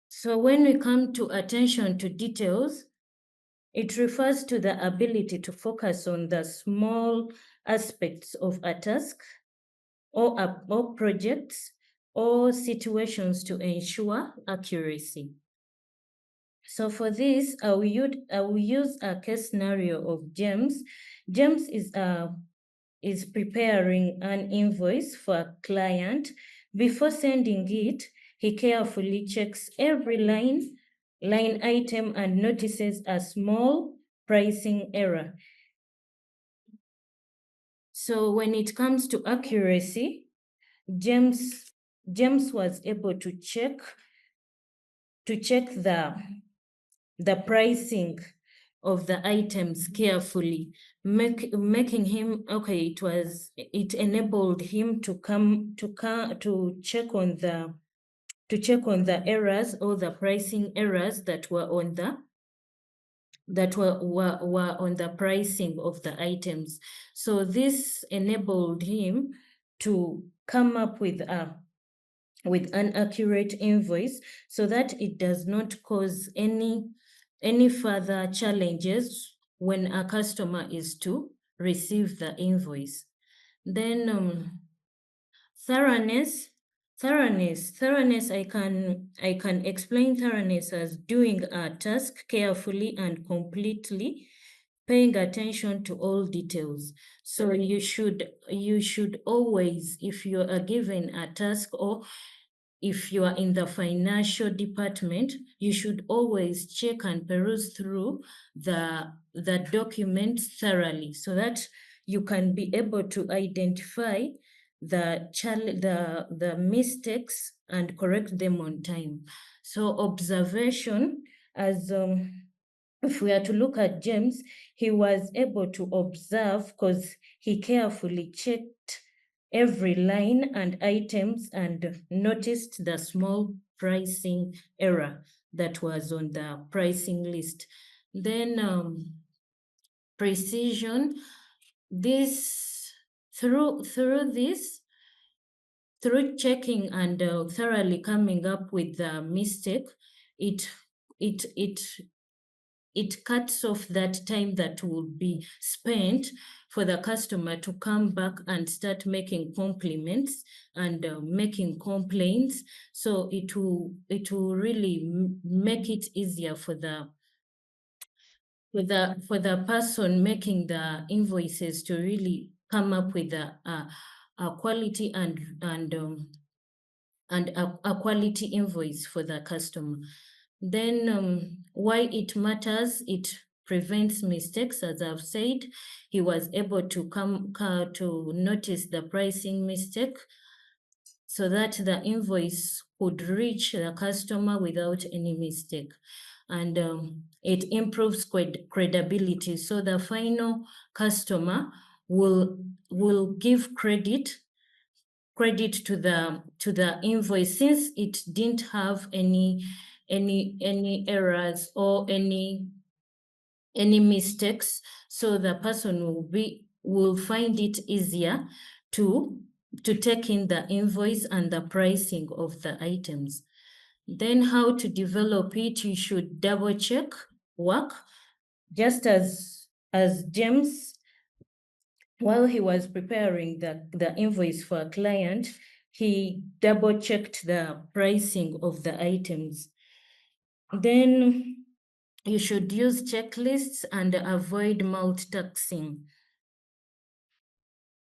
So when we come to attention to details, it refers to the ability to focus on the small aspects of a task or projects or situations to ensure accuracy. So for this, I will use a case scenario of James. James is preparing an invoice for a client. Before sending it, he carefully checks every line item and notices a small pricing error. So when it comes to accuracy, James was able to check the pricing of the items carefully, making him okay. It enabled him to check on the errors or the pricing errors that were on the pricing of the items. So this enabled him to come up with an accurate invoice so that it does not cause any further challenges when a customer is to receive the invoice. Then thoroughness, I can explain thoroughness as doing a task carefully and completely, paying attention to all details. So you should always, if you are given a task or if you are in the financial department, you should always check and peruse through the documents thoroughly so that you can be able to identify the mistakes and correct them on time. So observation, as if we are to look at James, he was able to observe because he carefully checked every line and items and noticed the small pricing error that was on the pricing list. Then precision, through checking and thoroughly coming up with the mistake, it cuts off that time that would be spent for the customer to come back and start making compliments and making complaints. So it will really make it easier for the person making the invoices to really come up with a quality and a quality invoice for the customer. Then why it matters, it prevents mistakes. As I've said, he was able to to notice the pricing mistake so that the invoice could reach the customer without any mistake. And it improves credibility. So the final customer will give credit to the invoice since it didn't have any errors or any mistakes. So the person will find it easier to take in the invoice and the pricing of the items. Then how to develop it, you should double check work, just as James, while he was preparing the invoice for a client, he double checked the pricing of the items. Then you should use checklists and avoid multitasking.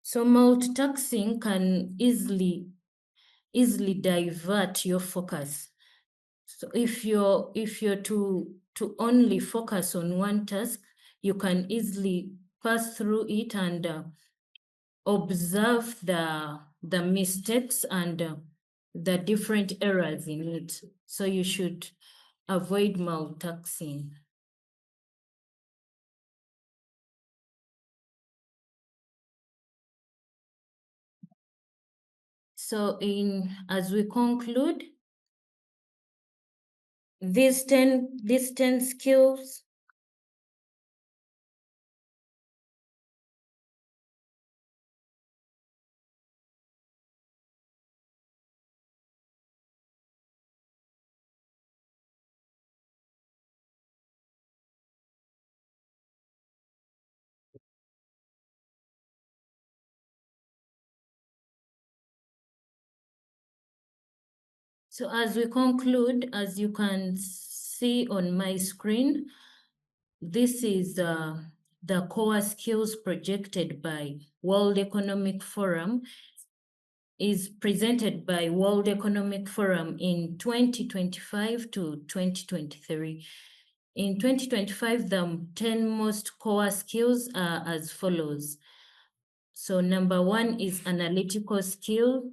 So multitasking can easily divert your focus. So if you're to only focus on one task, you can easily pass through it and observe the mistakes and the different errors in it. So you should avoid multitasking. So as we conclude, these 10 skills. So as we conclude, as you can see on my screen, this is the core skills projected by World Economic Forum, is presented by World Economic Forum in 2025 to 2023. In 2025, the 10 most core skills are as follows. So number 1 is analytical skill.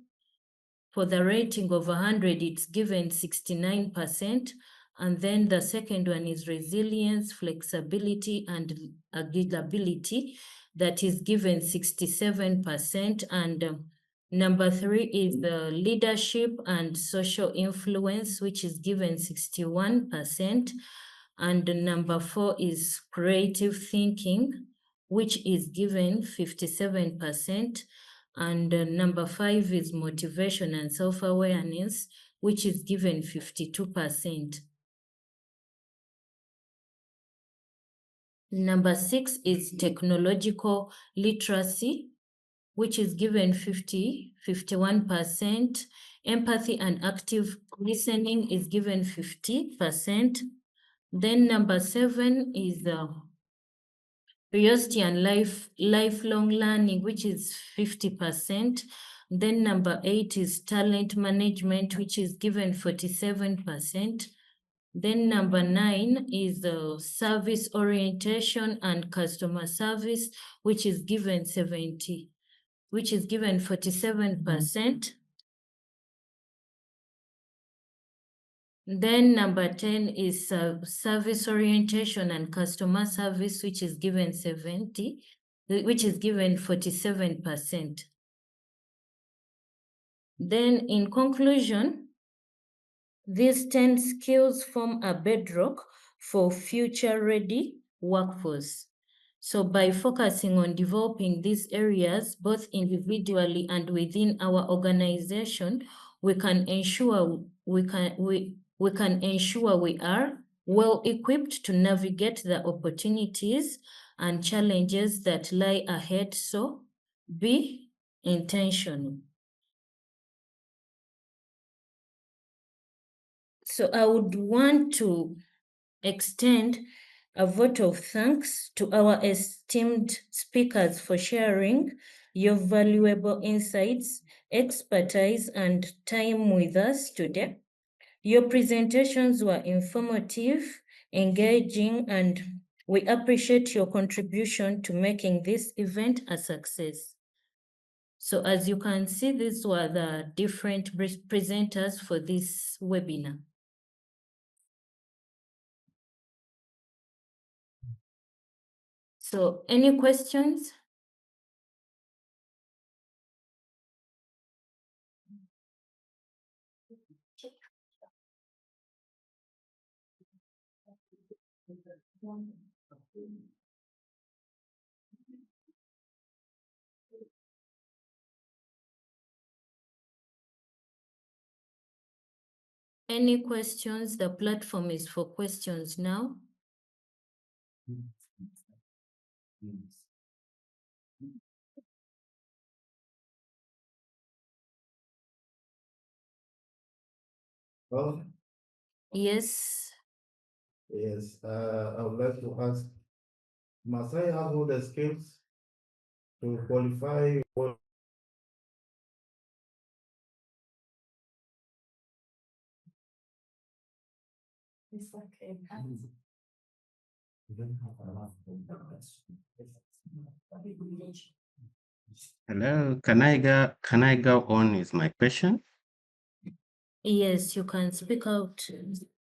For the rating of 100, it's given 69%. And then the second one is resilience, flexibility, and agility. That is given 67%. And number 3 is the leadership and social influence, which is given 61%. And number 4 is creative thinking, which is given 57%. And number 5 is motivation and self-awareness, which is given 52%. Number 6 is technological literacy, which is given 51%. Empathy and active listening is given 50%. Then number 7 is curiosity and lifelong learning, which is 50%. Then number 8 is talent management, which is given 47%. Then number 9 is service orientation and customer service, which is given 47%. Then number 10 is service orientation and customer service, which is given 47%. Then in conclusion, these 10 skills form a bedrock for future-ready workforce. So by focusing on developing these areas, both individually and within our organization, we can ensure we are well equipped to navigate the opportunities and challenges that lie ahead. So be intentional. So I would want to extend a vote of thanks to our esteemed speakers for sharing your valuable insights, expertise, and time with us today. Your presentations were informative, engaging, and we appreciate your contribution to making this event a success. So as you can see, these were the different presenters for this webinar. So any questions? Any questions? The platform is for questions now. Well, Yes. yes, I would like to ask, must I have all the skills to qualify? Hello, can I go on with my question? Yes, you can speak out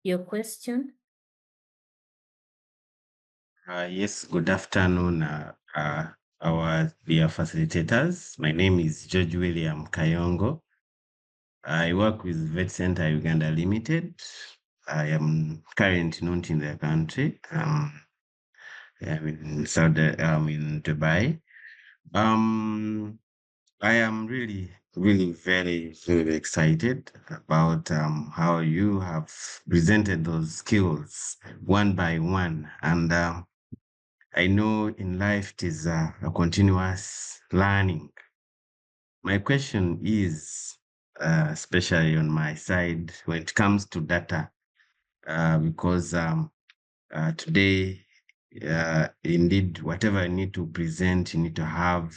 your question. Yes, good afternoon, our dear facilitators. My name is George William Kayongo. I work with Vet Center Uganda Limited. I am currently not in the country. I'm in in Dubai. I am really, really very excited about how you have presented those skills one by one. And I know in life it is a continuous learning. My question is, especially on my side, when it comes to data, because today, indeed, whatever you need to present, you need to have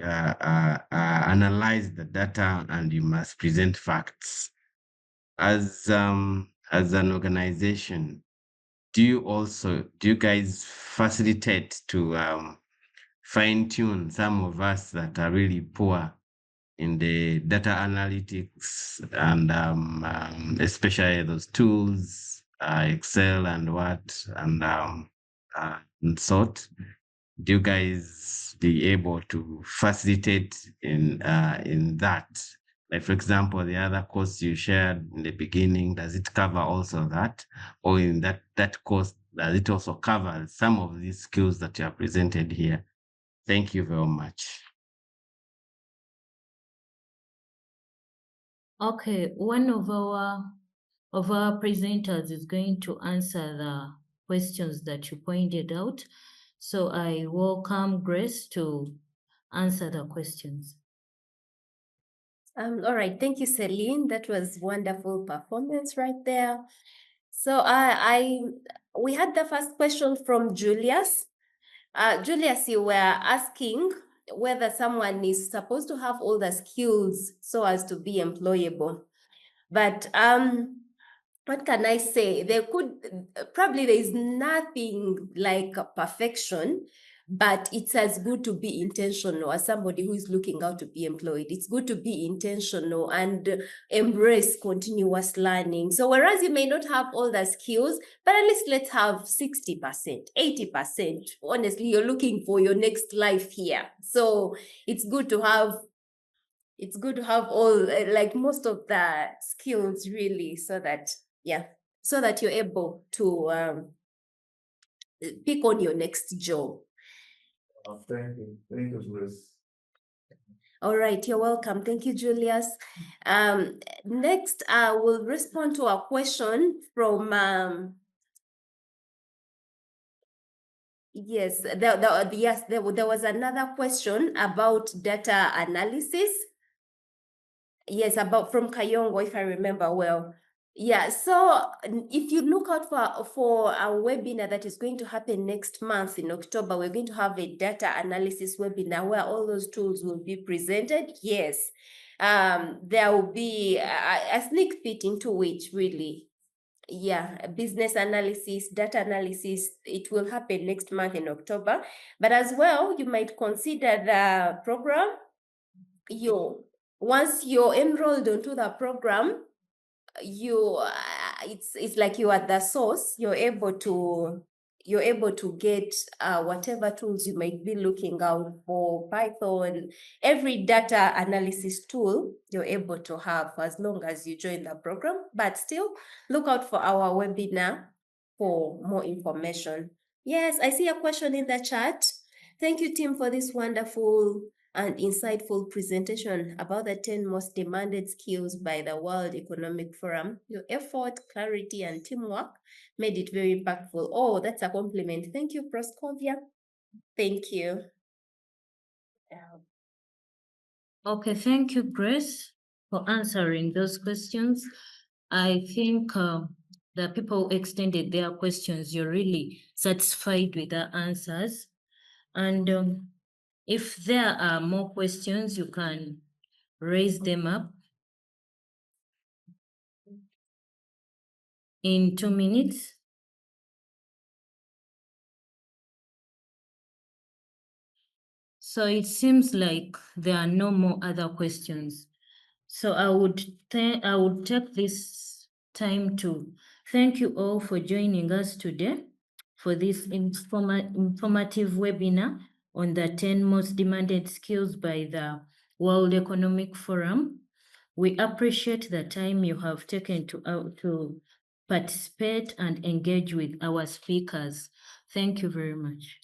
analyze the data, and you must present facts. As an organization, do you guys facilitate to fine tune some of us that are really poor in the data analytics and especially those tools, Excel and what and sort? Do you guys be able to facilitate in that? Like, for example, the other course you shared in the beginning, does it cover also that? Or in that course, does it also cover some of these skills that you have presented here? Thank you very much. Okay, one of our presenters is going to answer the questions that you pointed out. So I welcome Grace to answer the questions. All right, thank you, Celine. That was wonderful performance right there. So we had the first question from Julius. Julius, you were asking whether someone is supposed to have all the skills so as to be employable. But what can I say? There is nothing like perfection, but it's as good to be intentional as somebody who is looking out to be employed. It's good to be intentional and embrace continuous learning. So whereas you may not have all the skills, but at least let's have 60%, 80%. Honestly, you're looking for your next life here. So it's good to have all, like most of the skills really, so that you're able to pick on your next job. Thank you, Julius. All right, you're welcome. Thank you, Julius. Next, we'll respond to a question from yes, there was another question about data analysis. Yes, from Kayongo, if I remember well. Yeah, so if you look out for a webinar that is going to happen next month in October, we're going to have a data analysis webinar where all those tools will be presented. Yes, there will be a sneak peek into it, really. Yeah, business analysis, data analysis, it will happen next month in October. But as well, you might consider the program. Once you're enrolled onto the program, it's like you are the source. You're able to get whatever tools you might be looking out for, Python, every data analysis tool you're able to have as long as you join the program. But still, look out for our webinar for more information. Yes, I see a question in the chat. Thank you, team, for this wonderful and insightful presentation about the 10 most demanded skills by the World Economic Forum. Your effort, clarity, and teamwork made it very impactful. Oh, that's a compliment. Thank you, Proskovia. Thank you. Okay, thank you, Grace, for answering those questions. I think the people who extended their questions, you're really satisfied with the answers. And if there are more questions, you can raise them up in 2 minutes. So it seems like there are no more other questions. So I would take this time to thank you all for joining us today for this informative webinar on the 10 most demanded skills by the World Economic Forum. We appreciate the time you have taken to participate and engage with our speakers. Thank you very much.